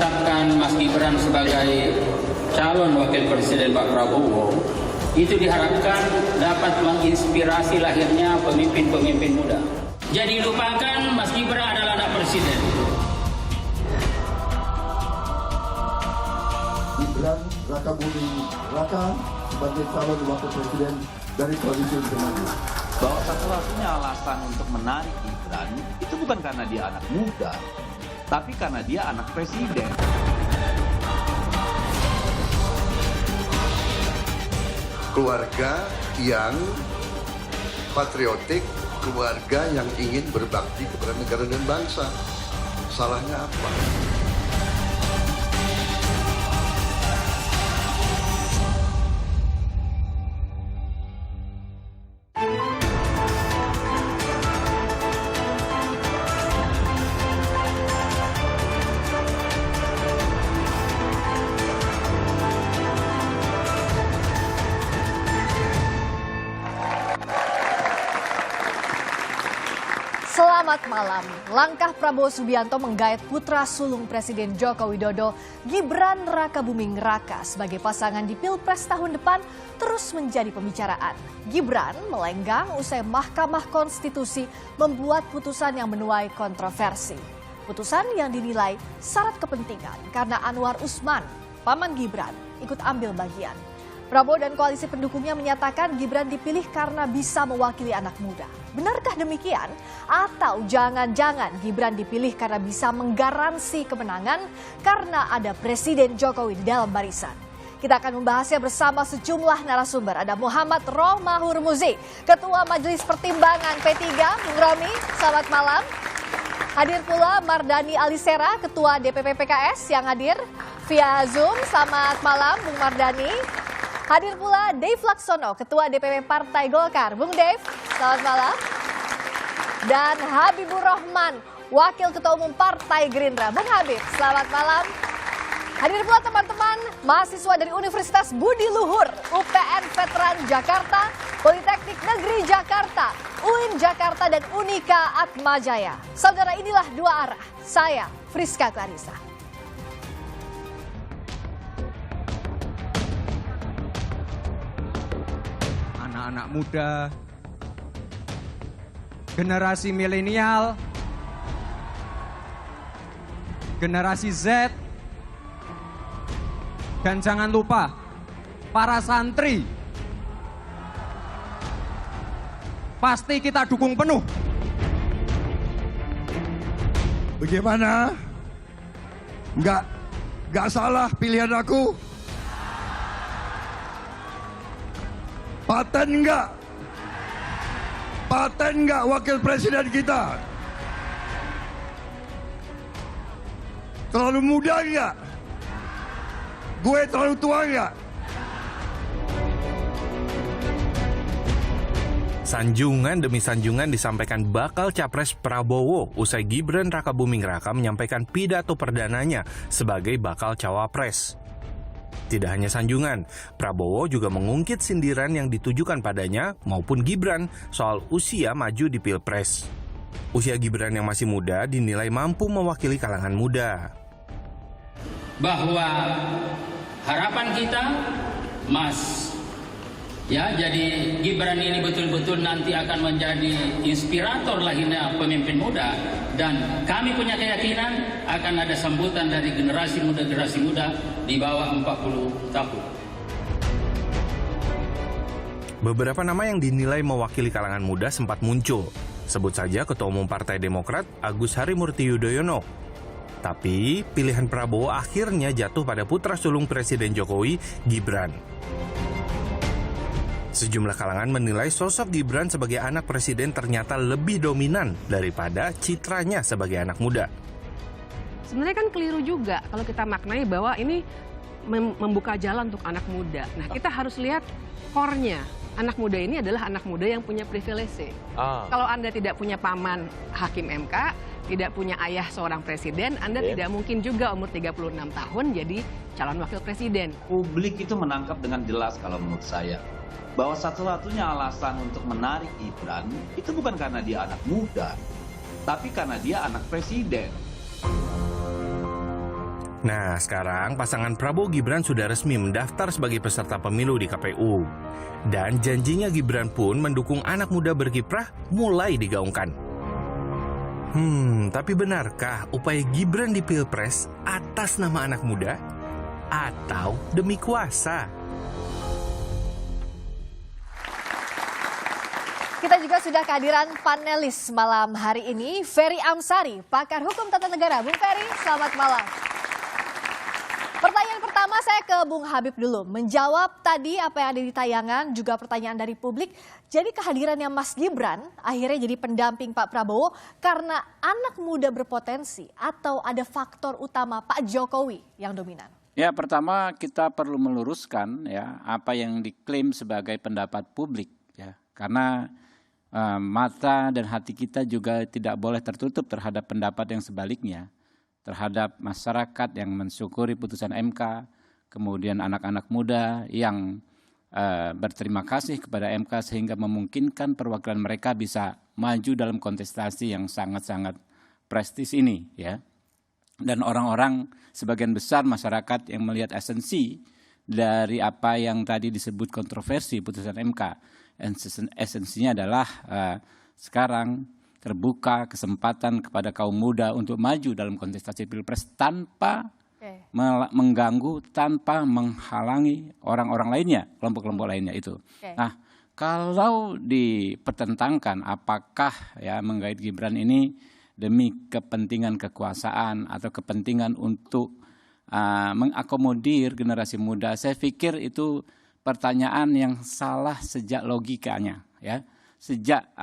menetapkan Mas Gibran sebagai calon wakil presiden Pak Prabowo itu diharapkan dapat menginspirasi lahirnya pemimpin-pemimpin muda. Jadi lupakan Mas Gibran adalah anak presiden. Gibran Raka Buming Raka sebagai calon wakil presiden dari koalisi Indonesia Maju. Bahwa satu-satunya alasan untuk menarik Gibran itu bukan karena dia anak muda, tapi karena dia anak presiden. Keluarga yang patriotik, keluarga yang ingin berbakti kepada negara dan bangsa. Salahnya apa? Selamat malam. Langkah Prabowo Subianto menggait putra sulung Presiden Joko Widodo, Gibran Raka Buming Raka sebagai pasangan di Pilpres tahun depan terus menjadi pembicaraan. Gibran melenggang usai Mahkamah Konstitusi membuat putusan yang menuai kontroversi. Putusan yang dinilai syarat kepentingan karena Anwar Usman, paman Gibran, ikut ambil bagian. Prabowo dan koalisi pendukungnya menyatakan Gibran dipilih karena bisa mewakili anak muda. Benarkah demikian? Atau jangan-jangan Gibran dipilih karena bisa menggaransi kemenangan karena ada Presiden Jokowi di dalam barisan? Kita akan membahasnya bersama sejumlah narasumber. Ada Muhammad Romahur Muzi, Ketua Majelis Pertimbangan P3, Bung Romi, selamat malam. Hadir pula Mardani Alisera, Ketua DPP PKS yang hadir via Zoom. Selamat malam, Bung Mardani. Hadir pula Dave Laksono, Ketua DPP Partai Golkar. Bung Dave, selamat malam. Dan Habibur Rahman, Wakil Ketua Umum Partai Gerindra. Bung Habib, selamat malam. Hadir pula teman-teman mahasiswa dari Universitas Budi Luhur, UPN Veteran Jakarta, Politeknik Negeri Jakarta, UIN Jakarta, dan Unika Atmajaya. Saudara, inilah dua arah. Saya Friska Clarissa. Anak muda, generasi milenial, generasi Z, dan jangan lupa para santri. Pasti kita dukung penuh. Bagaimana? Nggak salah pilihan aku? Paten enggak? Paten enggak wakil presiden kita? Terlalu muda enggak? Gue terlalu tua enggak? Sanjungan demi sanjungan disampaikan bakal capres Prabowo usai Gibran Raka Buming Raka menyampaikan pidato perdananya sebagai bakal cawapres. Tidak hanya sanjungan, Prabowo juga mengungkit sindiran yang ditujukan padanya maupun Gibran soal usia maju di Pilpres. Usia Gibran yang masih muda dinilai mampu mewakili kalangan muda. Bahwa harapan kita, Mas, ya, jadi Gibran ini betul-betul nanti akan menjadi inspirator lahirnya pemimpin muda, dan kami punya keyakinan akan ada sambutan dari generasi muda di bawah 40 tahun. Beberapa nama yang dinilai mewakili kalangan muda sempat muncul. Sebut saja Ketua Umum Partai Demokrat Agus Harimurti Yudhoyono. Tapi pilihan Prabowo akhirnya jatuh pada putra sulung Presiden Jokowi, Gibran. Sejumlah kalangan menilai sosok Gibran sebagai anak presiden ternyata lebih dominan daripada citranya sebagai anak muda. Sebenarnya kan keliru juga kalau kita maknai bahwa ini membuka jalan untuk anak muda. Nah, kita harus lihat core-nya. Anak muda ini adalah anak muda yang punya privilege. Kalau Anda tidak punya paman hakim MK, tidak punya ayah seorang presiden, Anda tidak mungkin juga umur 36 tahun jadi calon wakil presiden. Publik itu menangkap dengan jelas kalau menurut saya. Bahwa satu-satunya alasan untuk menarik Gibran itu bukan karena dia anak muda, tapi karena dia anak presiden. Nah, sekarang pasangan Prabowo Gibran sudah resmi mendaftar sebagai peserta pemilu di KPU. Dan janjinya Gibran pun mendukung anak muda berkiprah mulai digaungkan. Tapi benarkah upaya Gibran di Pilpres atas nama anak muda? Atau demi kuasa? Kita juga sudah kehadiran panelis malam hari ini, Ferry Amsari, pakar hukum tata negara. Bung Ferry, selamat malam. Pertanyaan pertama saya ke Bung Habib dulu. Menjawab tadi apa yang ada di tayangan, juga pertanyaan dari publik. Jadi kehadirannya Mas Gibran akhirnya jadi pendamping Pak Prabowo karena anak muda berpotensi atau ada faktor utama Pak Jokowi yang dominan? Ya, pertama kita perlu meluruskan ya apa yang diklaim sebagai pendapat publik ya. Karena mata dan hati kita juga tidak boleh tertutup terhadap pendapat yang sebaliknya. Terhadap masyarakat yang mensyukuri putusan MK, kemudian anak-anak muda yang berterima kasih kepada MK sehingga memungkinkan perwakilan mereka bisa maju dalam kontestasi yang sangat-sangat prestis ini ya. Dan orang-orang sebagian besar masyarakat yang melihat esensi dari apa yang tadi disebut kontroversi putusan MK. Esensinya adalah sekarang terbuka kesempatan kepada kaum muda untuk maju dalam kontestasi Pilpres tanpa mengganggu, tanpa menghalangi orang-orang lainnya, kelompok-kelompok lainnya itu. Nah, kalau dipertentangkan apakah ya menggait Gibran ini demi kepentingan kekuasaan atau kepentingan untuk mengakomodir generasi muda, saya pikir itu pertanyaan yang salah sejak logikanya ya. Sejak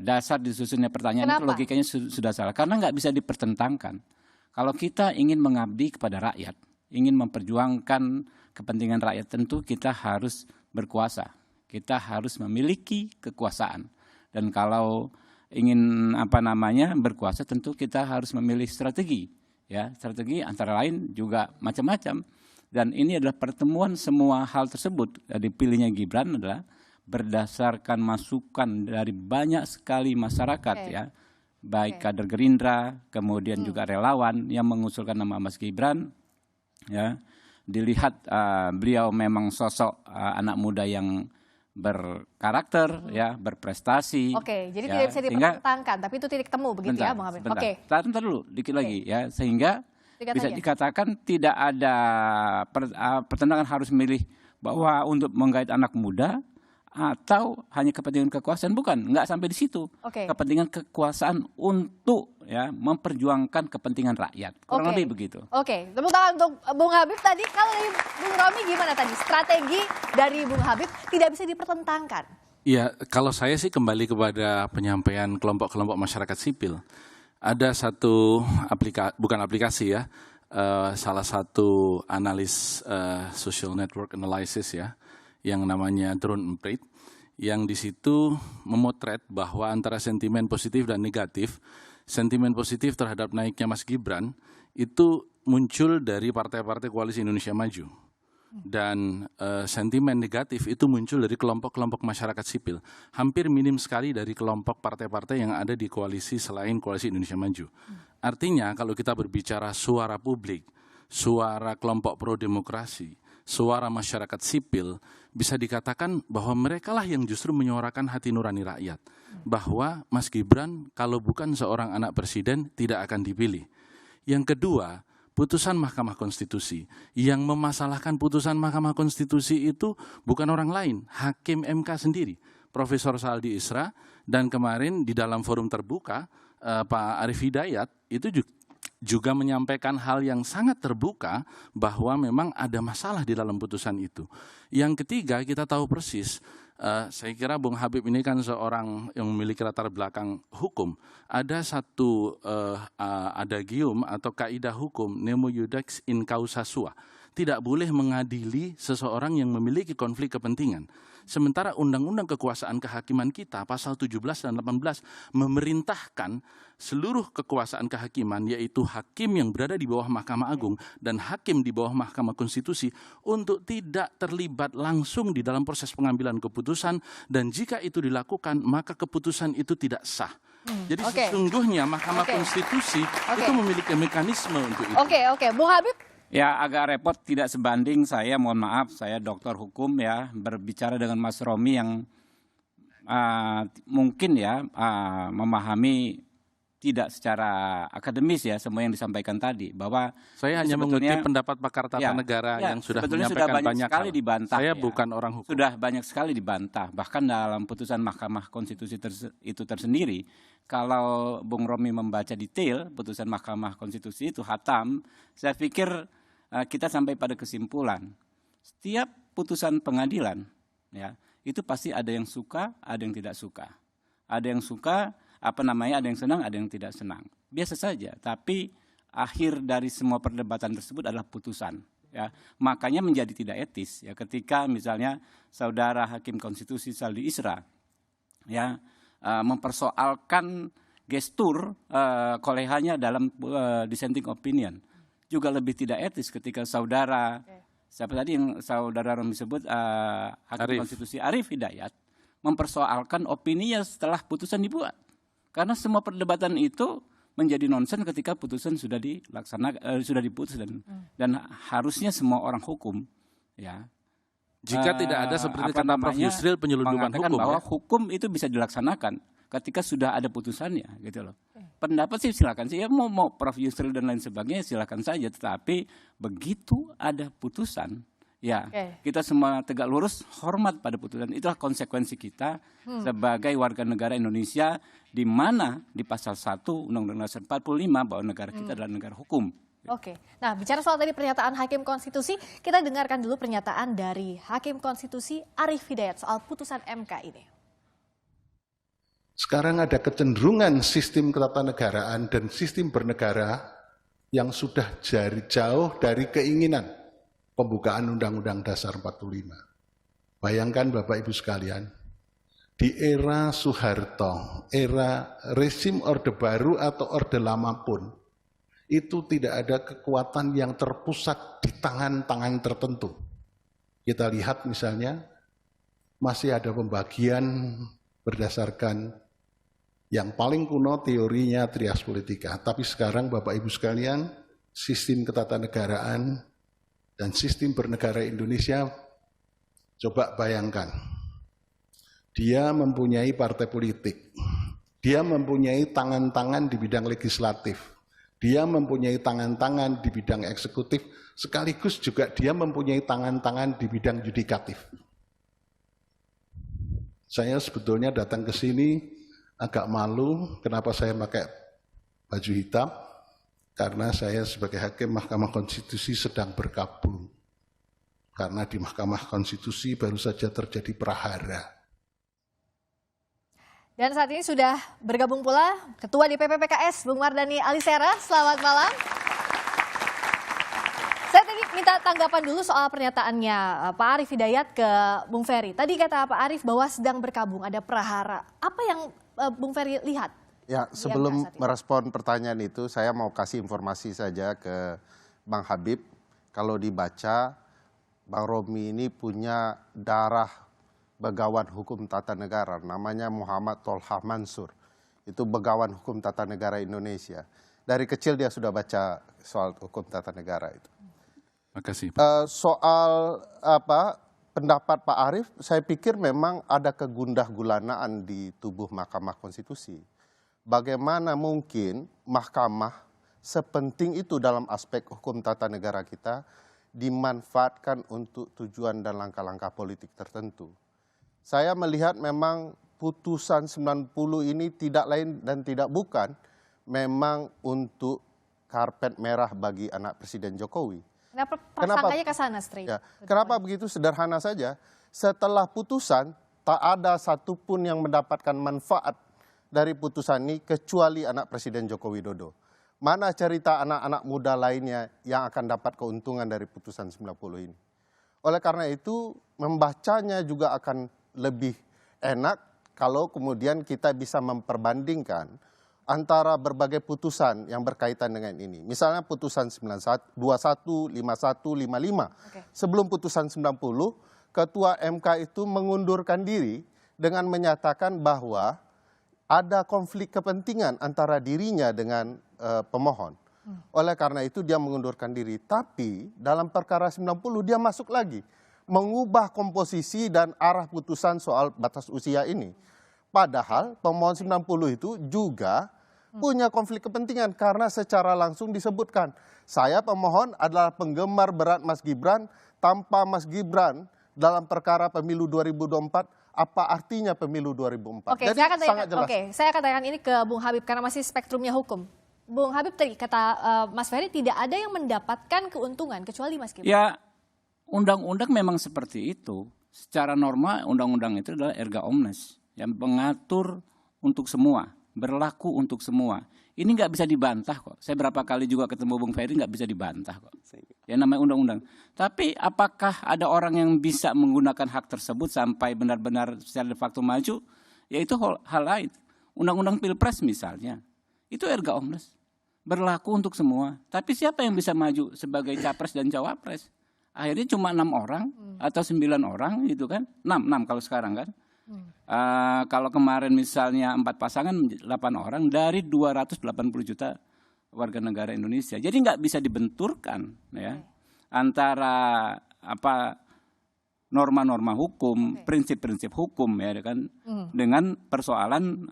dasar disusunnya pertanyaan. Kenapa? Itu logikanya sudah salah karena nggak bisa dipertentangkan. Kalau kita ingin mengabdi kepada rakyat, ingin memperjuangkan kepentingan rakyat, tentu kita harus berkuasa, kita harus memiliki kekuasaan. Dan kalau ingin berkuasa, tentu kita harus memilih strategi, ya strategi antara lain juga macam-macam. Dan ini adalah pertemuan semua hal tersebut. Dipilihnya Gibran adalah berdasarkan masukan dari banyak sekali masyarakat ya, baik kader Gerindra, kemudian juga relawan yang mengusulkan nama Mas Gibran. Ya, dilihat beliau memang sosok anak muda yang berkarakter, ya, berprestasi. Oke, jadi ya, tidak bisa dipertentangkan, tapi itu titik temu begitu ya, Bang Habib. Oke. Bentar dulu, dikit lagi ya, sehingga bisa dikatakan tidak ada pertentangan harus memilih bahwa untuk menggait anak muda atau hanya kepentingan kekuasaan, bukan, nggak sampai di situ. Kepentingan kekuasaan untuk ya memperjuangkan kepentingan rakyat, kurang lebih begitu. Oke, tepuk tangan untuk Bung Habib tadi. Kalau dari Bung Romi gimana tadi? Strategi dari Bung Habib tidak bisa dipertentangkan. Ya, kalau saya sih kembali kepada penyampaian kelompok-kelompok masyarakat sipil. Ada satu aplikasi ya, salah satu analis social network analysis ya, yang namanya Drone Emprit, yang di situ memotret bahwa antara sentimen positif dan negatif, sentimen positif terhadap naiknya Mas Gibran itu muncul dari partai-partai Koalisi Indonesia Maju. Dan sentimen negatif itu muncul dari kelompok-kelompok masyarakat sipil. Hampir minim sekali dari kelompok partai-partai yang ada di koalisi selain Koalisi Indonesia Maju. Artinya kalau kita berbicara suara publik, suara kelompok pro-demokrasi, suara masyarakat sipil, bisa dikatakan bahwa merekalah yang justru menyuarakan hati nurani rakyat. Bahwa Mas Gibran kalau bukan seorang anak presiden tidak akan dipilih. Yang kedua, putusan Mahkamah Konstitusi. Yang memasalahkan putusan Mahkamah Konstitusi itu bukan orang lain, Hakim MK sendiri, Profesor Saldi Isra, dan kemarin di dalam forum terbuka, Pak Arief Hidayat itu juga menyampaikan hal yang sangat terbuka bahwa memang ada masalah di dalam putusan itu. Yang ketiga, kita tahu persis, saya kira Bung Habib ini kan seorang yang memiliki latar belakang hukum. Ada satu adagium atau kaidah hukum, nemo iudex in causa sua. Tidak boleh mengadili seseorang yang memiliki konflik kepentingan. Sementara Undang-Undang Kekuasaan Kehakiman kita, pasal 17 dan 18, memerintahkan seluruh kekuasaan kehakiman, yaitu hakim yang berada di bawah Mahkamah Agung dan hakim di bawah Mahkamah Konstitusi, untuk tidak terlibat langsung di dalam proses pengambilan keputusan, dan jika itu dilakukan, maka keputusan itu tidak sah. Jadi sesungguhnya Mahkamah Konstitusi itu memiliki mekanisme untuk itu. Oke, Bung Habib. Ya agak repot, tidak sebanding saya, mohon maaf, saya dokter hukum ya, berbicara dengan Mas Romi yang mungkin ya memahami tidak secara akademis ya semua yang disampaikan tadi, bahwa saya hanya mengutip pendapat pakar tata negara yang sudah menyampaikan banyak sekali hal. Dibantah. Saya ya. bukan orang hukum. Sudah banyak sekali dibantah, bahkan dalam putusan Mahkamah Konstitusi itu tersendiri. Kalau Bung Romi membaca detail putusan Mahkamah Konstitusi itu hatam, saya pikir kita sampai pada kesimpulan setiap putusan pengadilan ya itu pasti ada yang suka, ada yang tidak suka. Ada yang suka, ada yang senang, ada yang tidak senang. Biasa saja, tapi akhir dari semua perdebatan tersebut adalah putusan. Ya, makanya menjadi tidak etis ya ketika misalnya saudara Hakim Konstitusi Saldi Isra ya mempersoalkan gestur kolehannya dalam dissenting opinion. Juga lebih tidak etis ketika saudara siapa tadi yang saudara Romi sebut Hakim Konstitusi Arief Hidayat mempersoalkan opininya setelah putusan dibuat. Karena semua perdebatan itu menjadi nonsen ketika putusan sudah dilaksanakan, sudah diputus dan harusnya semua orang hukum ya. Jika tidak ada seperti kata Prof. Yusril penyelundupan hukum bahwa hukum itu bisa dilaksanakan ketika sudah ada putusannya gitu loh. Pendapat sih silakan sih ya, mau Prof. Yusril dan lain sebagainya silakan saja, tetapi begitu ada putusan ya kita semua tegak lurus hormat pada putusan. Itulah konsekuensi kita sebagai warga negara Indonesia, di mana di pasal 1 Undang-Undang Dasar 45 bahwa negara kita adalah negara hukum. Oke, nah bicara soal tadi pernyataan Hakim Konstitusi, kita dengarkan dulu pernyataan dari Hakim Konstitusi Arief Hidayat soal putusan MK ini. Sekarang ada kecenderungan sistem ketatanegaraan dan sistem bernegara yang sudah jauh dari keinginan pembukaan Undang-Undang Dasar 45. Bayangkan Bapak Ibu sekalian, di era Soeharto, era rezim Orde Baru atau Orde Lama pun, itu tidak ada kekuatan yang terpusat di tangan-tangan tertentu. Kita lihat misalnya, masih ada pembagian berdasarkan yang paling kuno teorinya trias politika. Tapi sekarang Bapak Ibu sekalian, sistem ketatanegaraan dan sistem bernegara Indonesia, coba bayangkan. Dia mempunyai partai politik, dia mempunyai tangan-tangan di bidang legislatif, dia mempunyai tangan-tangan di bidang eksekutif, sekaligus juga dia mempunyai tangan-tangan di bidang yudikatif. Saya sebetulnya datang ke sini agak malu, kenapa saya pakai baju hitam? Karena saya sebagai Hakim Mahkamah Konstitusi sedang berkabung. Karena di Mahkamah Konstitusi baru saja terjadi prahara. Dan saat ini sudah bergabung pula Ketua DPP PKS, Bung Mardhani Alisera. Selamat malam. Saya tadi minta tanggapan dulu soal pernyataannya Pak Arief Hidayat ke Bung Ferry. Tadi kata Pak Arief bahwa sedang berkabung, ada prahara. Apa yang Bung Ferry lihat? Ya, sebelum merespon pertanyaan itu, saya mau kasih informasi saja ke Bang Habib. Kalau dibaca, Bang Romi ini punya darah Begawan Hukum Tata Negara, namanya Muhammad Tolha Mansur. Itu Begawan Hukum Tata Negara Indonesia. Dari kecil dia sudah baca soal hukum tata negara itu. Makasih. Soal pendapat Pak Arief, saya pikir memang ada kegundah-gulanaan di tubuh Mahkamah Konstitusi. Bagaimana mungkin Mahkamah sepenting itu dalam aspek hukum tata negara kita dimanfaatkan untuk tujuan dan langkah-langkah politik tertentu. Saya melihat memang putusan 90 ini tidak lain dan tidak bukan memang untuk karpet merah bagi anak Presiden Jokowi. Kenapa prasangkanya ke sana, Stri? Ya, kenapa begitu? Sederhana saja. Setelah putusan, tak ada satupun yang mendapatkan manfaat dari putusan ini kecuali anak Presiden Joko Widodo. Mana cerita anak-anak muda lainnya yang akan dapat keuntungan dari putusan 90 ini. Oleh karena itu, membacanya juga akan lebih enak kalau kemudian kita bisa memperbandingkan antara berbagai putusan yang berkaitan dengan ini. Misalnya putusan 21, 21, 51, 55. Sebelum putusan 90, Ketua MK itu mengundurkan diri dengan menyatakan bahwa ada konflik kepentingan antara dirinya dengan pemohon. Oleh karena itu dia mengundurkan diri. Tapi dalam perkara 90 dia masuk lagi. Mengubah komposisi dan arah putusan soal batas usia ini. Padahal pemohon 90 itu juga punya konflik kepentingan karena secara langsung disebutkan. Saya pemohon adalah penggemar berat Mas Gibran, tanpa Mas Gibran dalam perkara pemilu 2024, apa artinya pemilu 2004? Oke, Jadi sangat jelas. saya akan tanyakan ini ke Bung Habib karena masih spektrumnya hukum. Bung Habib tadi kata Mas Ferry tidak ada yang mendapatkan keuntungan kecuali Mas Gibran. Ya, undang-undang memang seperti itu. Secara norma undang-undang itu adalah erga omnes yang mengatur untuk semua, berlaku untuk semua. Ini nggak bisa dibantah kok. Saya berapa kali juga ketemu Bung Ferry nggak bisa dibantah kok. Ya namanya undang-undang. Tapi apakah ada orang yang bisa menggunakan hak tersebut sampai benar-benar secara de facto maju? Ya itu hal lain. Undang-undang Pilpres misalnya, itu erga omnes. Berlaku untuk semua. Tapi siapa yang bisa maju sebagai capres dan cawapres? Akhirnya cuma 6 orang atau 9 orang gitu kan. 6 kalau sekarang kan. Kalau kemarin misalnya 4 pasangan 8 orang dari 280 juta warga negara Indonesia. Jadi nggak bisa dibenturkan ya antara norma-norma hukum, prinsip-prinsip hukum ya kan dengan persoalan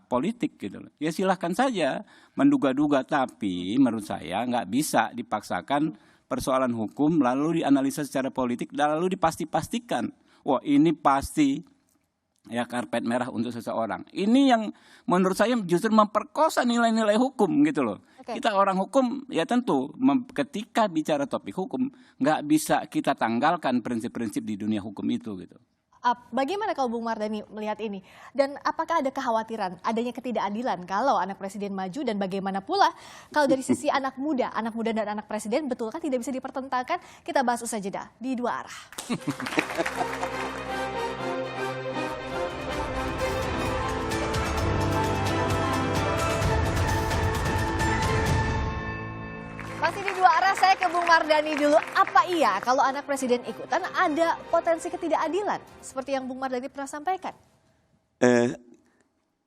politik gitu. Ya silahkan saja menduga-duga, tapi menurut saya nggak bisa dipaksakan persoalan hukum lalu dianalisa secara politik lalu dipastikan. Wah ini pasti ya karpet merah untuk seseorang. Ini yang menurut saya justru memperkosa nilai-nilai hukum gitu loh. Kita orang hukum ya tentu ketika bicara topik hukum nggak bisa kita tanggalkan prinsip-prinsip di dunia hukum itu gitu. Bagaimana kalau Bung Mardhani melihat ini? Dan apakah ada kekhawatiran adanya ketidakadilan kalau anak presiden maju, dan bagaimana pula kalau dari sisi anak muda dan anak presiden betulkah tidak bisa dipertentangkan? Kita bahas usai jeda di Dua Arah. Masih di Dua Arah, saya ke Bung Mardhani dulu. Apa iya kalau anak presiden ikutan ada potensi ketidakadilan seperti yang Bung Mardhani pernah sampaikan?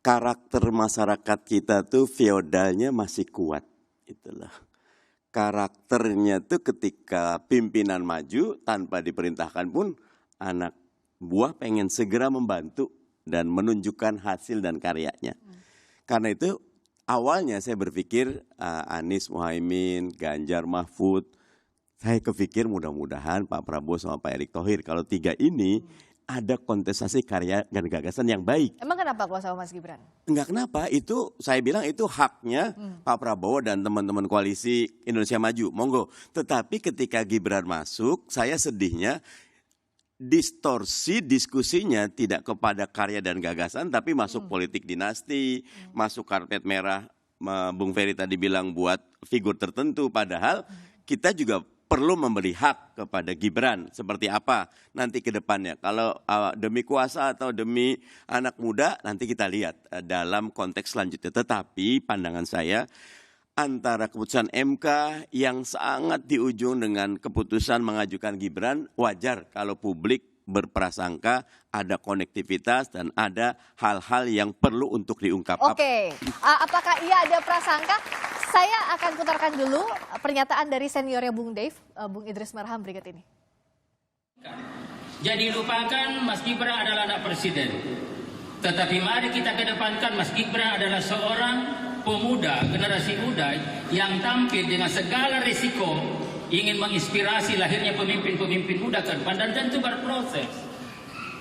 Karakter masyarakat kita tuh feodalnya masih kuat, itulah. Karakternya tuh ketika pimpinan maju tanpa diperintahkan pun anak buah pengen segera membantu dan menunjukkan hasil dan karyanya. Karena itu awalnya saya berpikir Anies Muhaimin, Ganjar Mahfud, saya kepikir mudah-mudahan Pak Prabowo sama Pak Erick Thohir, kalau 3 ini ada kontestasi karya dan gagasan yang baik. Emang kenapa kalau sama Mas Gibran? Enggak kenapa, itu saya bilang itu haknya Pak Prabowo dan teman-teman koalisi Indonesia Maju, monggo. Tetapi ketika Gibran masuk, saya sedihnya distorsi diskusinya tidak kepada karya dan gagasan, tapi masuk politik dinasti, masuk karpet merah, Bung Ferry tadi bilang buat figur tertentu, padahal kita juga perlu memberi hak kepada Gibran seperti apa nanti ke depannya. Kalau demi kuasa atau demi anak muda nanti kita lihat dalam konteks selanjutnya. Tetapi pandangan saya antara keputusan MK yang sangat di ujung dengan keputusan mengajukan Gibran, wajar kalau publik berprasangka ada konektivitas dan ada hal-hal yang perlu untuk diungkap. Oke, apakah ia ada prasangka? Saya akan putarkan dulu pernyataan dari seniornya Bung Dave, Bung Idris Marham berikut ini. Jadi lupakan Mas Gibran adalah anak presiden. Tetapi mari kita kedepankan Mas Gibran adalah seorang pemuda, generasi muda yang tampil dengan segala risiko ingin menginspirasi lahirnya pemimpin-pemimpin muda ke depan, dan tentu berproses.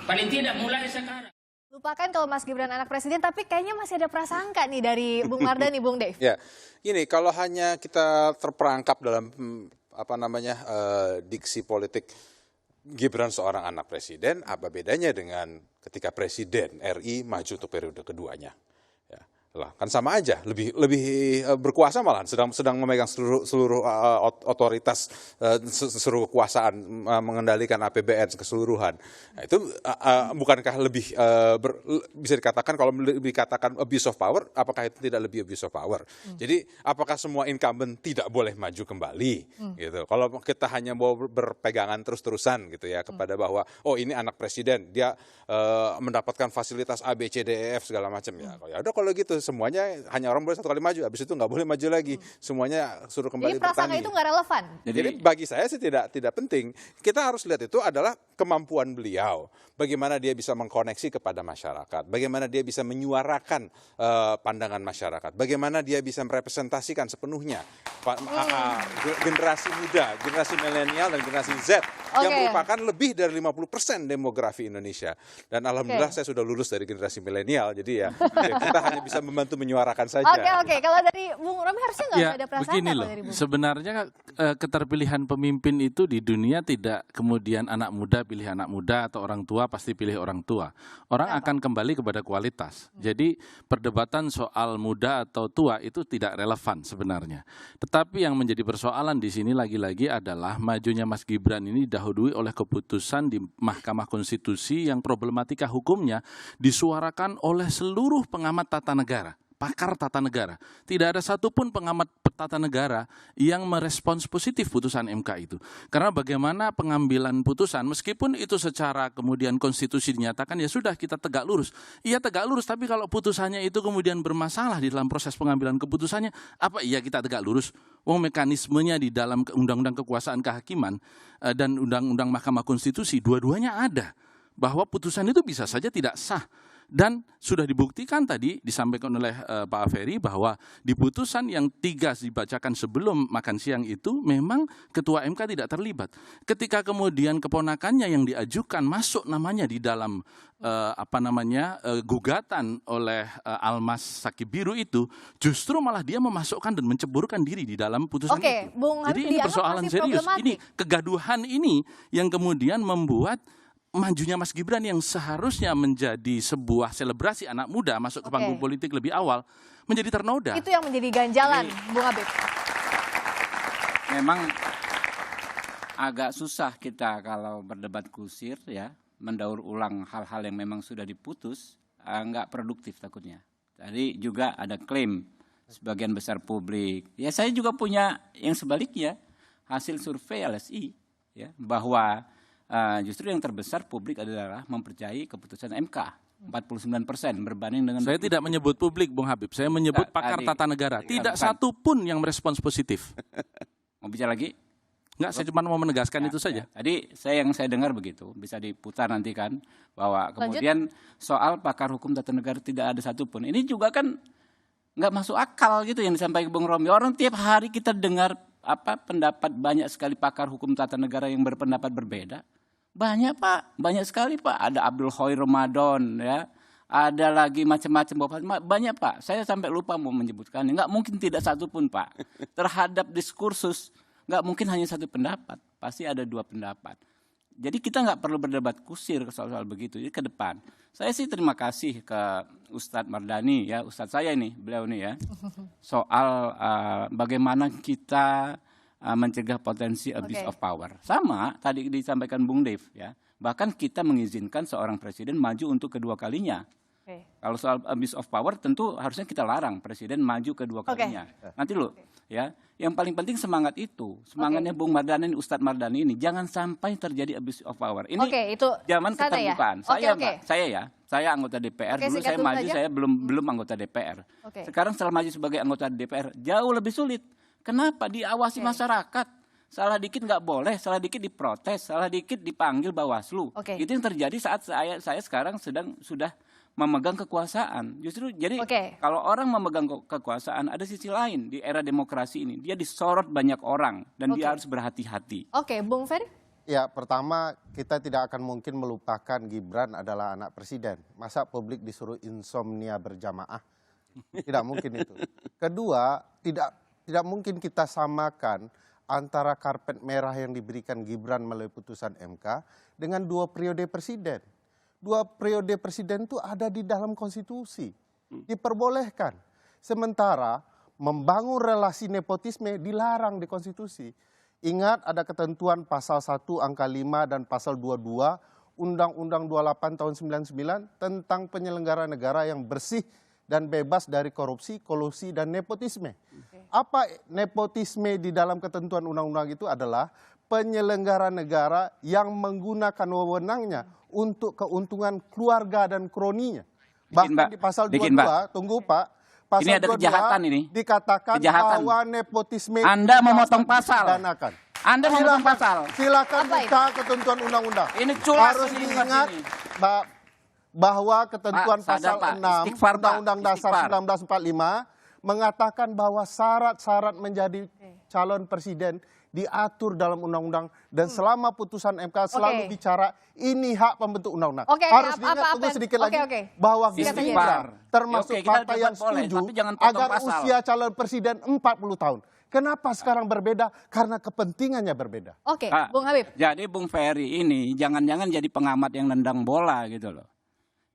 Paling tidak mulai sekarang. Lupakan kalau Mas Gibran anak presiden, tapi kayaknya masih ada prasangka nih dari Bung Mardhani, Bung Dave. Ya, gini, kalau hanya kita terperangkap dalam diksi politik Gibran seorang anak presiden, apa bedanya dengan ketika presiden RI maju untuk periode keduanya? Ya. Lah, kan sama aja, lebih berkuasa malahan, sedang memegang seluruh otoritas, seluruh kekuasaan, mengendalikan APBN keseluruhan. Nah, itu bukankah lebih bisa dikatakan, kalau dikatakan abuse of power, apakah itu tidak lebih abuse of power? Jadi apakah semua incumbent tidak boleh maju kembali? Gitu. Kalau kita hanya mau berpegangan terus-terusan gitu ya kepada bahwa oh ini anak presiden, dia mendapatkan fasilitas A, B, C, D, E, F segala macam ya udah kalau gitu semuanya hanya orang boleh 1 kali maju, habis itu nggak boleh maju lagi, semuanya suruh kembali Jadi prasangka bertani. itu nggak relevan. Jadi bagi saya sih tidak penting. Kita harus lihat itu adalah kemampuan beliau, bagaimana dia bisa mengkoneksi kepada masyarakat, bagaimana dia bisa menyuarakan pandangan masyarakat, bagaimana dia bisa merepresentasikan sepenuhnya generasi muda, generasi milenial dan generasi Z yang merupakan lebih dari 50% demografi Indonesia. Dan alhamdulillah saya sudah lulus dari generasi milenial, jadi ya kita hanya bisa membantu menyuarakan saja. Oke. Kalau dari Bung Romi harusnya nggak ada prasangka begini kalau loh, dari Bung. sebenarnya keterpilihan pemimpin itu di dunia tidak kemudian anak muda pilih anak muda atau orang tua pasti pilih orang tua. Orang akan kembali kepada kualitas. Jadi perdebatan soal muda atau tua itu tidak relevan sebenarnya. Tetapi yang menjadi persoalan di sini lagi-lagi adalah majunya Mas Gibran ini didahului oleh keputusan di Mahkamah Konstitusi yang problematika hukumnya disuarakan oleh seluruh pengamat tata negara, pakar tata negara. Tidak ada satupun pengamat tata negara yang merespons positif putusan MK itu. Karena bagaimana pengambilan putusan, meskipun itu secara kemudian konstitusi dinyatakan ya sudah kita tegak lurus. Iya tegak lurus, tapi kalau putusannya itu kemudian bermasalah di dalam proses pengambilan keputusannya, apa iya kita tegak lurus? Mekanismenya di dalam Undang-Undang Kekuasaan Kehakiman dan Undang-Undang Mahkamah Konstitusi, dua-duanya ada. Bahwa putusan itu bisa saja tidak sah. Dan sudah dibuktikan tadi disampaikan oleh Pak Aferi bahwa di putusan yang 3 dibacakan sebelum makan siang itu memang Ketua MK tidak terlibat. Ketika kemudian keponakannya yang diajukan masuk namanya di dalam gugatan oleh Almas Sakibiru itu, justru malah dia memasukkan dan menceburkan diri di dalam putusan itu. Bung Jadi ini persoalan serius. Ini kegaduhan ini yang kemudian membuat majunya Mas Gibran yang seharusnya menjadi sebuah selebrasi anak muda masuk ke panggung politik lebih awal menjadi ternoda. Itu yang menjadi ganjalan, Bung Habib. Memang agak susah kita kalau berdebat kusir ya, mendaur ulang hal-hal yang memang sudah diputus, nggak produktif takutnya. Tadi juga ada klaim sebagian besar publik. Ya saya juga punya yang sebaliknya, hasil survei LSI ya, bahwa justru yang terbesar publik adalah mempercayai keputusan MK. 49% berbanding dengan... Saya tidak menyebut publik, Bung Habib. Saya menyebut pakar tata negara. Tidak satu pun yang merespons positif. Mau bicara lagi? Enggak, saya cuma mau menegaskan itu saja. Tadi yang saya dengar begitu, bisa diputar nanti kan, bahwa kemudian soal pakar hukum tata negara tidak ada satupun. Ini juga kan nggak masuk akal gitu yang disampaikan Bung Romi. Orang tiap hari kita dengar pendapat banyak sekali pakar hukum tata negara yang berpendapat berbeda. Banyak Pak, banyak sekali Pak. Ada Abdul Khoir Ramadan ya, ada lagi macam-macam banyak Pak. Saya sampai lupa mau menyebutkannya. Nggak mungkin tidak satu pun Pak. Terhadap diskursus nggak mungkin hanya satu pendapat, pasti ada 2 pendapat. Jadi kita nggak perlu berdebat kusir soal begitu. Jadi ke depan, saya sih terima kasih ke Ustadz Mardani ya, Ustadz saya ini, beliau nih ya, soal bagaimana kita mencegah potensi abuse of power. Sama tadi disampaikan Bung Dev ya. Bahkan kita mengizinkan seorang presiden maju untuk kedua kalinya. Kalau soal abuse of power tentu harusnya kita larang presiden maju kedua kalinya. Nanti loh ya. Yang paling penting semangat itu. Semangatnya Bung Mardani, Ustadz Mardani ini jangan sampai terjadi abuse of power. Ini itu zaman keterbukaan. Ya? Saya anggota DPR dulu saya maju aja. Saya belum anggota DPR. Sekarang setelah maju sebagai anggota DPR jauh lebih sulit. Kenapa? Diawasi masyarakat. Salah dikit nggak boleh, salah dikit diprotes, salah dikit dipanggil Bawaslu. Itu yang terjadi saat saya sekarang sudah memegang kekuasaan. Justru jadi kalau orang memegang kekuasaan ada sisi lain di era demokrasi ini. Dia disorot banyak orang dan dia harus berhati-hati. Bung Ferry? Ya, pertama kita tidak akan mungkin melupakan Gibran adalah anak presiden. Masa publik disuruh insomnia berjamaah? Tidak mungkin itu. Kedua, tidak mungkin kita samakan antara karpet merah yang diberikan Gibran melalui putusan MK dengan 2 periode presiden. 2 periode presiden itu ada di dalam konstitusi. Diperbolehkan. Sementara membangun relasi nepotisme dilarang di konstitusi. Ingat ada ketentuan pasal 1 angka 5 dan pasal 22 Undang-Undang 28 tahun 99 tentang penyelenggara negara yang bersih dan bebas dari korupsi, kolusi, dan nepotisme. Apa nepotisme di dalam ketentuan undang-undang itu adalah penyelenggara negara yang menggunakan wewenangnya untuk keuntungan keluarga dan kroninya. Bahkan di pasal 22, tunggu Pak, pasal ini ada 22 kejahatan ini. Dikatakan Kejahatan. bahwa nepotisme Anda memotong pasal. dipidanakan. Anda memotong pasal. Silakan buka ketentuan undang-undang. Ini culas Harus ini, diingat ini. bahwa ketentuan Pak, sadar, pasal Pak. 6 Istighfar, Pak. Undang-Undang Dasar Istighfar. 1945 mengatakan bahwa syarat-syarat menjadi calon presiden diatur dalam undang-undang dan selama putusan MK selalu bicara ini hak pembentuk undang-undang. Harus diingat tunggu sedikit lagi bahwa Gerindra termasuk partai yang setuju agar usia calon presiden 40 tahun. Kenapa sekarang berbeda? Karena kepentingannya berbeda. Oke, Bung Habib. Jadi Bung Ferry ini jangan-jangan jadi pengamat yang nendang bola gitu loh.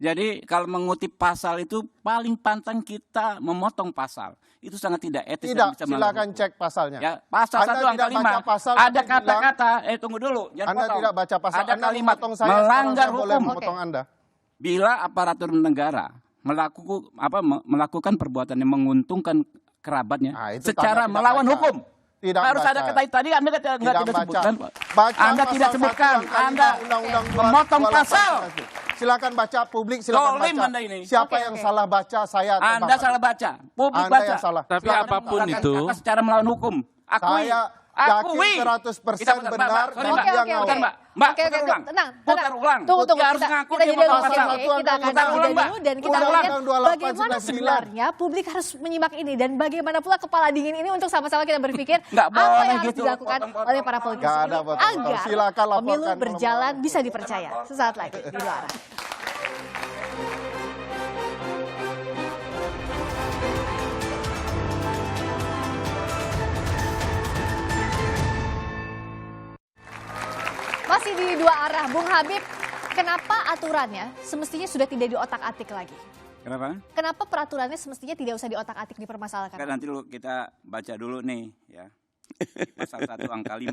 Jadi kalau mengutip pasal itu paling pantang kita memotong pasal. Itu sangat tidak etis. Tidak, silakan cek pasalnya. Ya, pasal 1 angka 5. Ada kata-kata, tunggu dulu. Jangan Anda potong. tidak baca pasal. Ada Anda kalimat memotong saya, melanggar sekarang saya boleh hukum. memotong Anda. Bila aparatur negara melakukan perbuatan yang menguntungkan kerabatnya secara melawan hukum. Tidak harus ada kata tadi Anda tidak sebutkan, Pak. Anda tidak sebutkan, Anda memotong pasal. Silakan baca, publik silakan baca. Siapa yang salah baca, saya atau Anda salah baca, publik Anda baca. yang salah. Tapi Silakan apapun mengatakan itu, kata secara melawan hukum. Akui. Saya yakin 100% benar dan yang ngawur. Mbak, Oke, tenang. Putar ulang. Tunggu. Dia harus ngaku Kita dia jeda memotong dulu, pasal. oke? Kita akan Putar jeda ulang, Mbak. dulu dan kita Undang-Undang lihat 28, bagaimana 99. sebenarnya publik harus menyimak ini dan bagaimana pula kepala dingin ini untuk sama-sama kita berpikir Nggak apa boleh yang harus gitu, dilakukan oleh para politisi Nggak ada ini potong-potong. agar Silakan laporkan pemilu kalau berjalan bisa dipercaya. Sesaat lagi di Dua Arah. Masih di Dua Arah, Bung Habib, kenapa aturannya semestinya sudah tidak diotak-atik lagi? Kenapa? Kenapa peraturannya semestinya tidak usah diotak-atik dipermasalahkan? Kan nanti dulu kita baca dulu nih ya. Pasal 1 angka 5.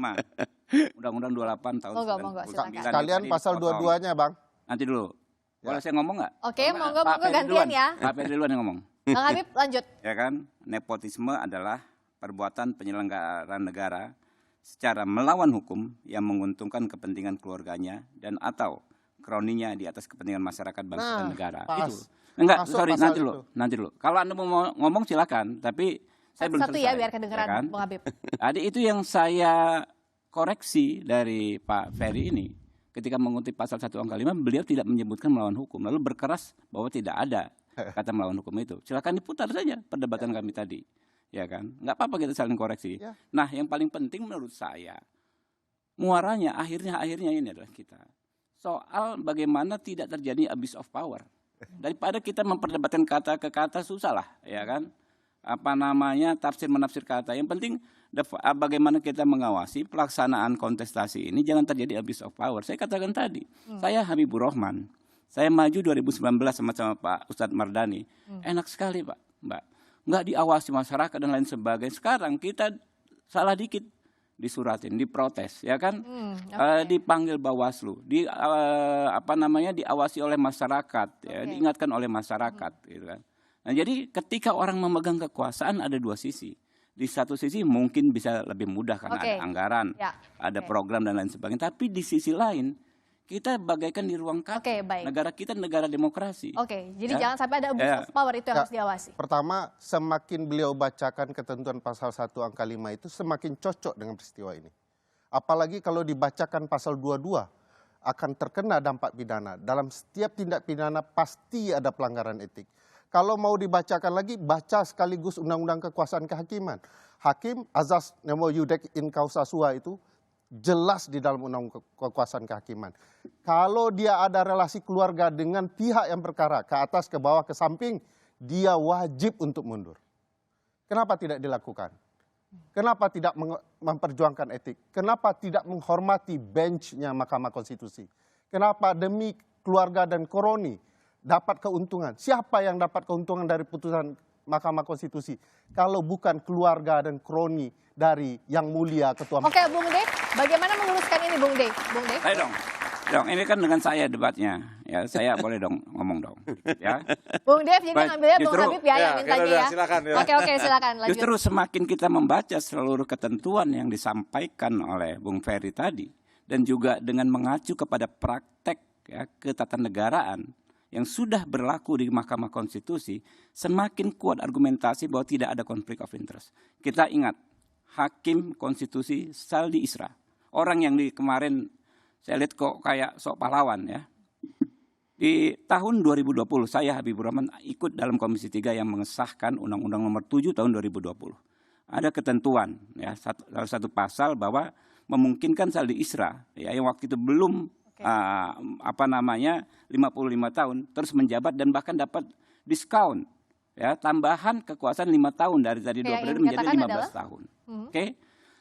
Undang-Undang 28 tahun Monggo, 99. silakan. Sekalian pasal 22-nya, Bang. Nanti dulu. Boleh saya ngomong nggak? Oke, monggo Pak Ferry gantian duluan. ya. Pak Ferry duluan yang ngomong. Bang Habib, lanjut. Ya kan, nepotisme adalah perbuatan penyelenggara negara secara melawan hukum yang menguntungkan kepentingan keluarganya dan atau kroninya di atas kepentingan masyarakat bangsa dan negara. pas. Itu. Enggak, Masuk sorry, pasal nanti dulu. Kalau Anda mau ngomong silakan, tapi saya belum Satu selesai. ya biar kedengeran, kan? Bung Habib. Jadi itu yang saya koreksi dari Pak Ferry ini. Ketika mengutip pasal 1 angka 5, beliau tidak menyebutkan melawan hukum. Lalu berkeras bahwa tidak ada kata melawan hukum itu. Silakan diputar saja perdebatan kami tadi. Ya kan? Nggak apa-apa kita saling koreksi. Ya. Nah, yang paling penting menurut saya, muaranya akhirnya ini adalah kita. Soal bagaimana tidak terjadi abuse of power. Daripada kita memperdebatkan kata ke kata, susah lah. Ya kan? Apa namanya, tafsir-menafsir kata. Yang penting bagaimana kita mengawasi pelaksanaan kontestasi ini jangan terjadi abuse of power. Saya katakan tadi, saya Habibur Rahman, saya maju 2019 sama Pak Ustadz Mardani. Enak sekali Pak, Mbak. Nggak diawasi masyarakat dan lain sebagainya. Sekarang kita salah dikit disuratin, diprotes, ya kan? Dipanggil Bawaslu, diawasi oleh masyarakat, ya, diingatkan oleh masyarakat, gitu kan? Nah, jadi ketika orang memegang kekuasaan ada dua sisi. Di satu sisi mungkin bisa lebih mudah karena ada anggaran, ada program dan lain sebagainya. Tapi di sisi lain kita bagaikan di ruang kaca. Negara kita negara demokrasi. Jadi jangan sampai ada abuse of power, itu yang harus diawasi. Pertama, semakin beliau bacakan ketentuan pasal 1 angka 5 itu semakin cocok dengan peristiwa ini. Apalagi kalau dibacakan pasal 22 akan terkena dampak pidana. Dalam setiap tindak pidana pasti ada pelanggaran etik. Kalau mau dibacakan lagi, baca sekaligus Undang-Undang Kekuasaan Kehakiman. Hakim azas nemo iudec in causa sua itu jelas di dalam Undang-Undang Kekuasaan Kehakiman. Kalau dia ada relasi keluarga dengan pihak yang perkara, ke atas, ke bawah, ke samping, dia wajib untuk mundur. Kenapa tidak dilakukan? Kenapa tidak memperjuangkan etik? Kenapa tidak menghormati benchnya Mahkamah Konstitusi? Kenapa demi keluarga dan kroni dapat keuntungan? Siapa yang dapat keuntungan dari putusan Mahkamah Konstitusi kalau bukan keluarga dan kroni dari Yang Mulia Ketua Oke, Bung Dave, bagaimana menguruskan ini, Bung Dave? Bung Dave? Ayo dong, ini kan dengan saya debatnya, ya saya boleh dong ngomong dong, ya. Bung Dave, jadi Baik, ngambilnya Bung justru- Habib ya yang mintanya ya. Silakan, ya. Oke, silakan lanjut. Justru semakin kita membaca seluruh ketentuan yang disampaikan oleh Bung Ferry tadi, dan juga dengan mengacu kepada praktek ya, ketatanegaraan yang sudah berlaku di Mahkamah Konstitusi, semakin kuat argumentasi bahwa tidak ada konflik of interest. Kita ingat, Hakim Konstitusi Saldi Isra, orang yang kemarin saya lihat kok kayak sok pahlawan ya. Di tahun 2020 saya Habibur Rahman ikut dalam Komisi 3 yang mengesahkan Undang-Undang Nomor 7 tahun 2020. Ada ketentuan ya, salah satu pasal bahwa memungkinkan Saldi Isra ya, yang waktu itu belum 55 tahun terus menjabat dan bahkan dapat diskon ya, tambahan kekuasaan 5 tahun dari tadi 2 periode menjadi 15 tahun. Oke.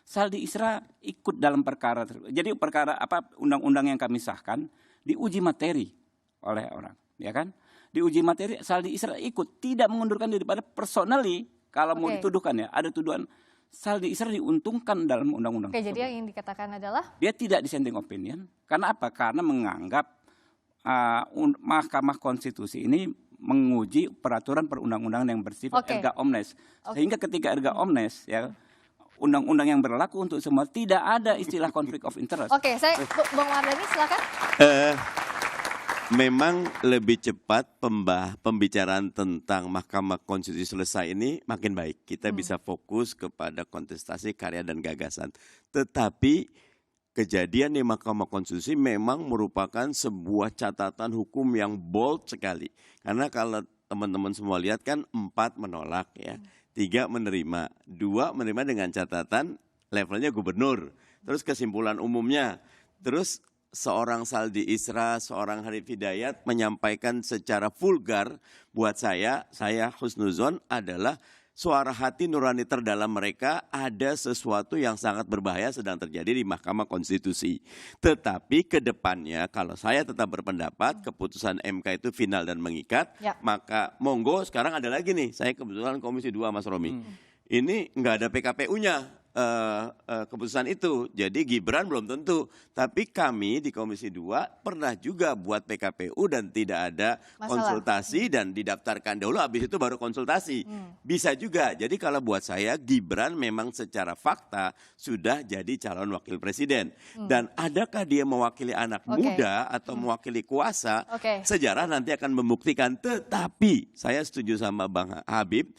Saldi Isra ikut dalam perkara tersebut. Jadi perkara undang-undang yang kami sahkan diuji materi oleh orang, ya kan? Diuji materi Saldi Isra ikut, tidak mengundurkan diri pada personally kalau mau dituduhkan ya, ada tuduhan Saldi Isra diuntungkan dalam undang-undang. Oke, jadi yang dikatakan adalah dia tidak dissenting opinion. Karena apa? Karena menganggap Mahkamah Konstitusi ini menguji peraturan perundang-undangan yang bersifat erga omnes. Sehingga ketika erga omnes ya, undang-undang yang berlaku untuk semua, tidak ada istilah konflik of interest. Oke, saya Bang Mardhani silakan. Memang lebih cepat pembicaraan tentang Mahkamah Konstitusi selesai ini makin baik. Kita bisa fokus kepada kontestasi karya dan gagasan. Tetapi kejadian di Mahkamah Konstitusi memang merupakan sebuah catatan hukum yang bold sekali. Karena kalau teman-teman semua lihat kan 4 menolak ya, 3 menerima, 2 menerima dengan catatan levelnya gubernur. Terus kesimpulan umumnya, terus seorang Saldi Isra, seorang Harif Hidayat menyampaikan secara vulgar, buat saya husnuzon adalah suara hati nurani terdalam mereka, ada sesuatu yang sangat berbahaya sedang terjadi di Mahkamah Konstitusi. Tetapi ke depannya kalau saya tetap berpendapat keputusan MK itu final dan mengikat, maka monggo sekarang ada lagi nih, saya kebetulan Komisi 2 Mas Romi. Ini nggak ada PKPU-nya. Keputusan itu. Jadi Gibran belum tentu. Tapi kami di Komisi 2 pernah juga buat PKPU dan tidak ada konsultasi dan didaftarkan dahulu, habis itu baru konsultasi. Bisa juga. Jadi kalau buat saya Gibran memang secara fakta sudah jadi calon wakil presiden. Dan adakah dia mewakili anak muda atau mewakili kuasa? Sejarah nanti akan membuktikan. Tetapi saya setuju sama Bang Habib.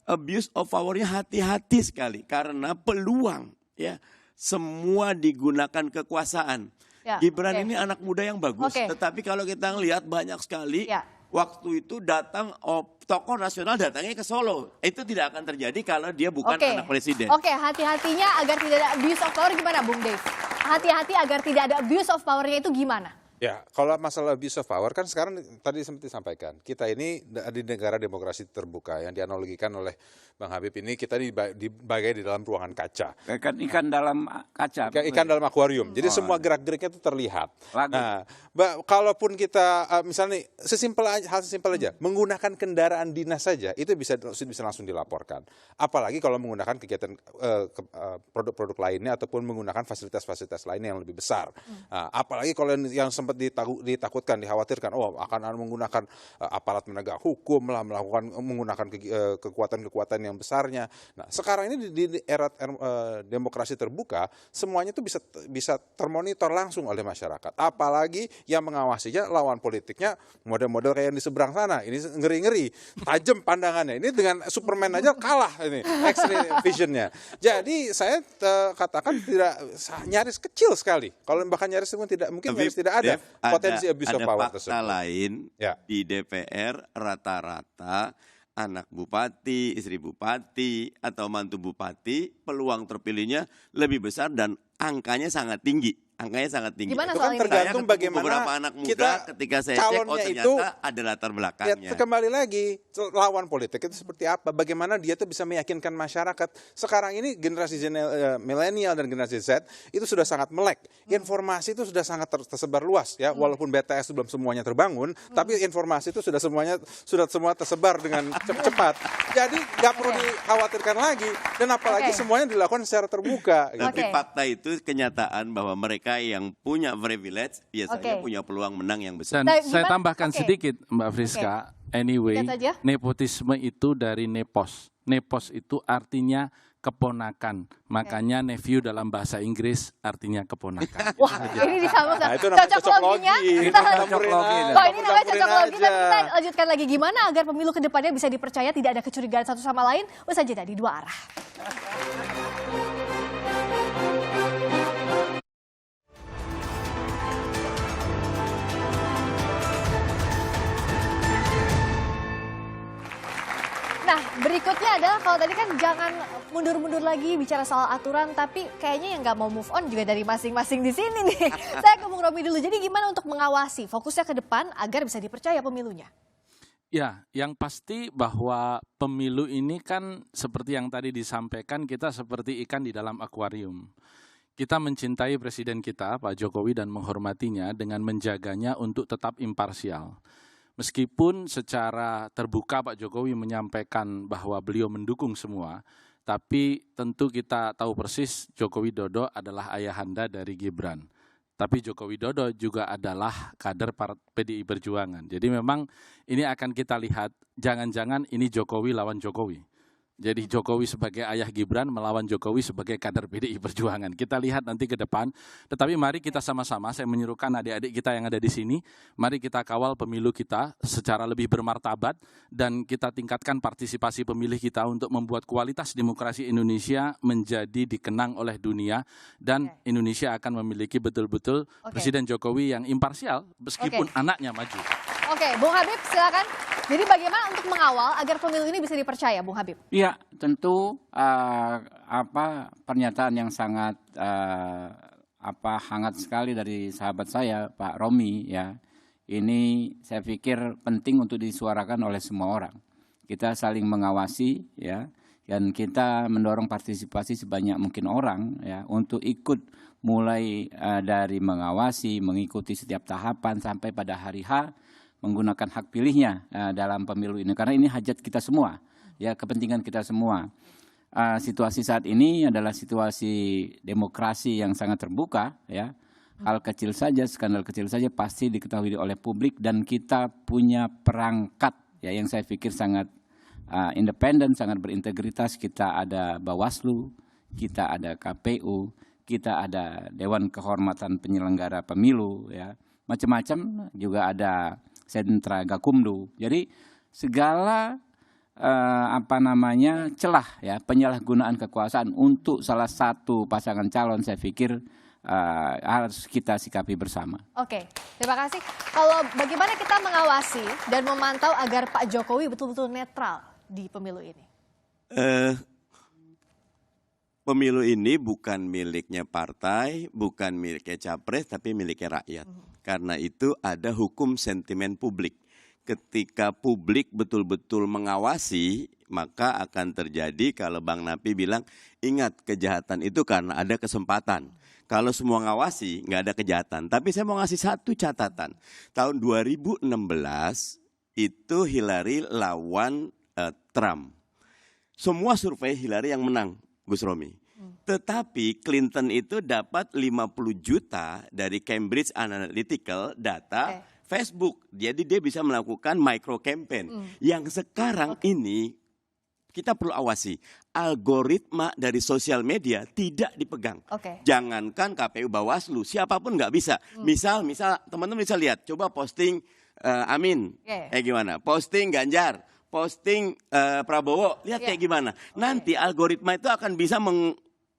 Abuse of power-nya hati-hati sekali karena peluang ya semua digunakan kekuasaan. Gibran ini anak muda yang bagus, tetapi kalau kita lihat banyak sekali waktu itu datang tokoh nasional datangnya ke Solo. Itu tidak akan terjadi kalau dia bukan anak presiden. Hati-hatinya agar tidak ada abuse of power gimana, Bung Dave? Hati-hati agar tidak ada abuse of power-nya itu gimana? Ya, kalau masalah abuse of power kan sekarang tadi seperti disampaikan, kita ini di negara demokrasi terbuka yang dianalogikan oleh Bang Habib ini, kita dibagai di dalam ruangan kaca. Ikan dalam kaca. Ikan dalam akuarium. Jadi semua gerak-geriknya itu terlihat. Nah, kalaupun kita misalnya hal sesimpel aja, menggunakan kendaraan dinas saja itu bisa langsung dilaporkan. Apalagi kalau menggunakan kegiatan produk-produk lainnya ataupun menggunakan fasilitas-fasilitas lainnya yang lebih besar. Nah, apalagi kalau yang sempat ditakutkan, dikhawatirkan, akan menggunakan aparat penegak hukum lah, menggunakan kekuatan-kekuatan yang besarnya. Nah, sekarang ini di era demokrasi terbuka, semuanya itu bisa termonitor langsung oleh masyarakat. Apalagi yang mengawasinya lawan politiknya model-model kayak yang di seberang sana. Ini ngeri-ngeri, tajam pandangannya. Ini dengan Superman aja kalah ini X-ray visionnya. Jadi saya katakan nyaris kecil sekali. Kalau bahkan nyaris tidak ada potensi abuse of power tersebut. Ada fakta lain di DPR rata-rata anak bupati, istri bupati, atau mantu bupati, peluang terpilihnya lebih besar dan angkanya sangat tinggi. Angkanya sangat tinggi. Gimana Itu soal kan ini? tergantung Saya ketemu bagaimana beberapa anak muda kita ketika saya cek, oh calonnya ternyata itu ada latar ya, belakangnya. kembali lagi lawan politik itu seperti apa? Bagaimana dia tuh bisa meyakinkan masyarakat. Sekarang ini generasi milenial dan generasi Z itu sudah sangat melek. Informasi itu sudah sangat tersebar luas ya. Walaupun BTS belum semuanya terbangun, tapi informasi itu sudah semua tersebar dengan cepat. Jadi nggak perlu dikhawatirkan lagi. Dan apalagi semuanya dilakukan secara terbuka. Tapi fakta itu kenyataan bahwa mereka yang punya privilege biasanya punya peluang menang yang besar. Dan saya tambahkan sedikit Mbak Friska, anyway, nepotisme itu dari nepos. Nepos itu artinya keponakan. Makanya nephew dalam bahasa Inggris artinya keponakan. Wah, ini disambung. Nah, itu namanya cocok logi. Kita Cocok logi. oh, ini namanya cocok logi. Tapi kita lanjutkan lagi. Gimana agar pemilu kedepannya bisa dipercaya, tidak ada kecurigaan satu sama lain? Usai jeda di dua arah. Nah, berikutnya adalah kalau tadi kan jangan mundur-mundur lagi bicara soal aturan, tapi kayaknya yang nggak mau move on juga dari masing-masing di sini nih. Saya ke Bung Romi dulu. Jadi gimana untuk mengawasi fokusnya ke depan agar bisa dipercaya pemilunya? Ya, yang pasti bahwa pemilu ini kan seperti yang tadi disampaikan, kita seperti ikan di dalam akuarium. Kita mencintai presiden kita, Pak Jokowi, dan menghormatinya dengan menjaganya untuk tetap imparsial. Meskipun secara terbuka Pak Jokowi menyampaikan bahwa beliau mendukung semua, tapi tentu kita tahu persis Joko Widodo adalah ayahanda dari Gibran. Tapi Joko Widodo juga adalah kader PDI Perjuangan. Jadi memang ini akan kita lihat, jangan-jangan ini Jokowi lawan Jokowi. Jadi Jokowi sebagai ayah Gibran melawan Jokowi sebagai kader PDI Perjuangan. Kita lihat nanti ke depan. Tetapi mari kita sama-sama, saya menyerukan adik-adik kita yang ada di sini, mari kita kawal pemilu kita secara lebih bermartabat dan kita tingkatkan partisipasi pemilih kita untuk membuat kualitas demokrasi Indonesia menjadi dikenang oleh dunia dan Indonesia akan memiliki betul-betul Presiden Jokowi yang imparsial meskipun anaknya maju. Oke, Bung Habib silakan. Jadi bagaimana untuk mengawal agar pemilu ini bisa dipercaya, Bung Habib? Iya, tentu pernyataan yang sangat hangat sekali dari sahabat saya Pak Romi ya. Ini saya pikir penting untuk disuarakan oleh semua orang. Kita saling mengawasi ya, dan kita mendorong partisipasi sebanyak mungkin orang ya untuk ikut mulai dari mengawasi, mengikuti setiap tahapan sampai pada hari H menggunakan hak pilihnya dalam pemilu ini, karena ini hajat kita semua, ya kepentingan kita semua. Situasi saat ini adalah situasi demokrasi yang sangat terbuka, ya. Hal kecil saja, skandal kecil saja pasti diketahui oleh publik dan kita punya perangkat, ya yang saya pikir sangat independen, sangat berintegritas. Kita ada Bawaslu, kita ada KPU, kita ada Dewan Kehormatan Penyelenggara Pemilu, ya macam-macam, juga ada Sentra Gakumdu. Jadi segala celah ya penyalahgunaan kekuasaan untuk salah satu pasangan calon saya pikir harus kita sikapi bersama. Oke, terima kasih. Kalau bagaimana kita mengawasi dan memantau agar Pak Jokowi betul-betul netral di pemilu ini? Pemilu ini bukan miliknya partai, bukan miliknya capres, tapi miliknya rakyat. Karena itu ada hukum sentimen publik. Ketika publik betul-betul mengawasi, maka akan terjadi kalau Bang Napi bilang, ingat kejahatan itu karena ada kesempatan. Kalau semua ngawasi, nggak ada kejahatan. Tapi saya mau ngasih satu catatan. Tahun 2016 itu Hillary lawan Trump. Semua survei Hillary yang menang, Gus Romi. Tetapi Clinton itu dapat 50 juta dari Cambridge Analytical data Facebook. Jadi dia bisa melakukan micro campaign. Yang sekarang ini kita perlu awasi. Algoritma dari sosial media tidak dipegang. Jangankan KPU Bawaslu, siapapun nggak bisa. Misal teman-teman bisa lihat, coba posting Amin, gimana? Posting Ganjar, posting Prabowo, lihat kayak gimana. Nanti algoritma itu akan bisa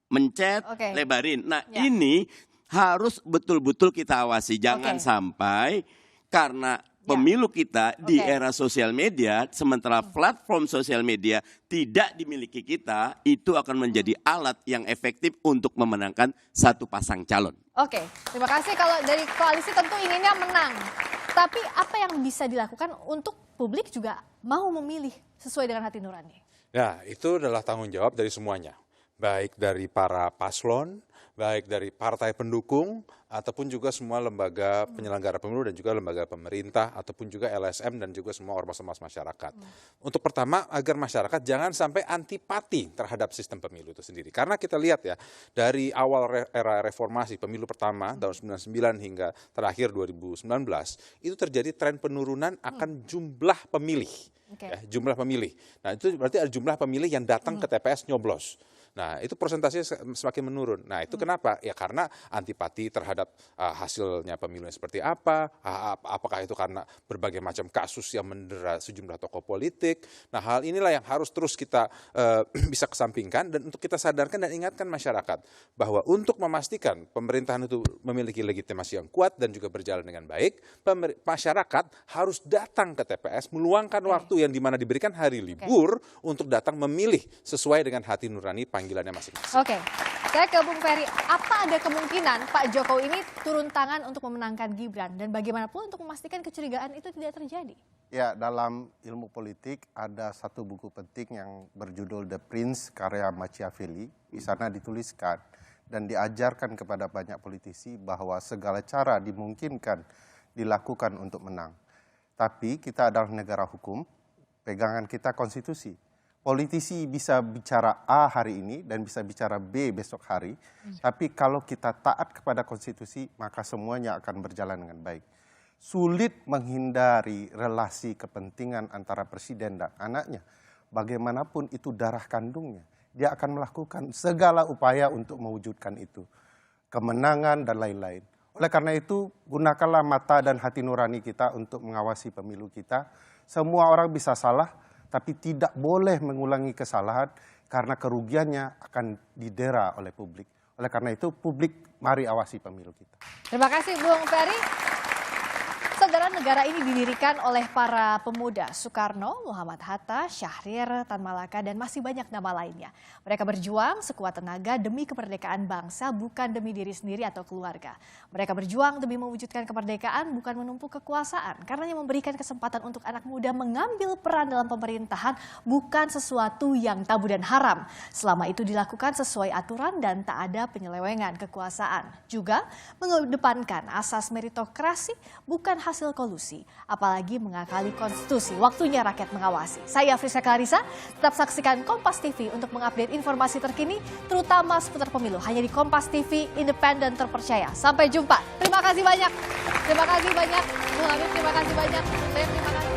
mencet, lebarin. Nah ini harus betul-betul kita awasi. Jangan sampai karena pemilu kita di era sosial media, sementara platform sosial media tidak dimiliki kita, itu akan menjadi alat yang efektif untuk memenangkan satu pasang calon. Oke, terima kasih. Kalau dari koalisi tentu inginnya menang. Tapi apa yang bisa dilakukan untuk publik juga mau memilih sesuai dengan hati nurani? Nah, itu adalah tanggung jawab dari semuanya. Baik dari para paslon, baik dari partai pendukung, ataupun juga semua lembaga penyelenggara pemilu dan juga lembaga pemerintah, ataupun juga LSM dan juga semua ormas-ormas masyarakat. Untuk pertama, agar masyarakat jangan sampai antipati terhadap sistem pemilu itu sendiri. Karena kita lihat ya, dari awal era reformasi pemilu pertama tahun 99 hingga terakhir 2019, itu terjadi tren penurunan akan jumlah pemilih. Ya, jumlah pemilih. Nah, itu berarti ada jumlah pemilih yang datang ke TPS nyoblos. Nah, itu persentasenya semakin menurun. Nah, itu kenapa? Ya karena antipati terhadap hasilnya pemilu seperti apa, apakah itu karena berbagai macam kasus yang mendera sejumlah tokoh politik. Nah, hal inilah yang harus terus kita bisa kesampingkan dan untuk kita sadarkan dan ingatkan masyarakat bahwa untuk memastikan pemerintahan itu memiliki legitimasi yang kuat dan juga berjalan dengan baik, masyarakat harus datang ke TPS, meluangkan waktu yang dimana diberikan hari libur untuk datang memilih sesuai dengan hati nurani panggilannya masing-masing. Oke, saya ke Bung Ferry. Apa ada kemungkinan Pak Jokowi ini turun tangan untuk memenangkan Gibran? Dan bagaimanapun untuk memastikan kecurigaan itu tidak terjadi? Ya, dalam ilmu politik ada satu buku penting yang berjudul The Prince karya Machiavelli. Di sana dituliskan dan diajarkan kepada banyak politisi bahwa segala cara dimungkinkan dilakukan untuk menang. Tapi kita adalah negara hukum, pegangan kita konstitusi. Politisi bisa bicara A hari ini dan bisa bicara B besok hari. Tapi kalau kita taat kepada konstitusi, maka semuanya akan berjalan dengan baik. Sulit menghindari relasi kepentingan antara presiden dan anaknya. Bagaimanapun itu darah kandungnya. Dia akan melakukan segala upaya untuk mewujudkan itu. Kemenangan dan lain-lain. Oleh karena itu, gunakanlah mata dan hati nurani kita untuk mengawasi pemilu kita. Semua orang bisa salah, tapi tidak boleh mengulangi kesalahan karena kerugiannya akan didera oleh publik. Oleh karena itu, publik mari awasi pemilu kita. Terima kasih Bung Ferry. Saudara, negara ini didirikan oleh para pemuda Soekarno, Muhammad Hatta, Syahrir, Tan Malaka, dan masih banyak nama lainnya. Mereka berjuang sekuat tenaga demi kemerdekaan bangsa, bukan demi diri sendiri atau keluarga. Mereka berjuang demi mewujudkan kemerdekaan, bukan menumpuk kekuasaan. Karenanya memberikan kesempatan untuk anak muda mengambil peran dalam pemerintahan, bukan sesuatu yang tabu dan haram. Selama itu dilakukan sesuai aturan dan tak ada penyelewengan kekuasaan. Juga mengedepankan asas meritokrasi, bukan hasil kolusi, apalagi mengakali konstitusi. Waktunya rakyat mengawasi. Saya Frisa Clarissa, tetap saksikan Kompas TV untuk mengupdate informasi terkini, terutama seputar pemilu. Hanya di Kompas TV, independen terpercaya. Sampai jumpa. Terima kasih banyak. Terima kasih banyak. Bung Habib, terima kasih banyak. Terima kasih.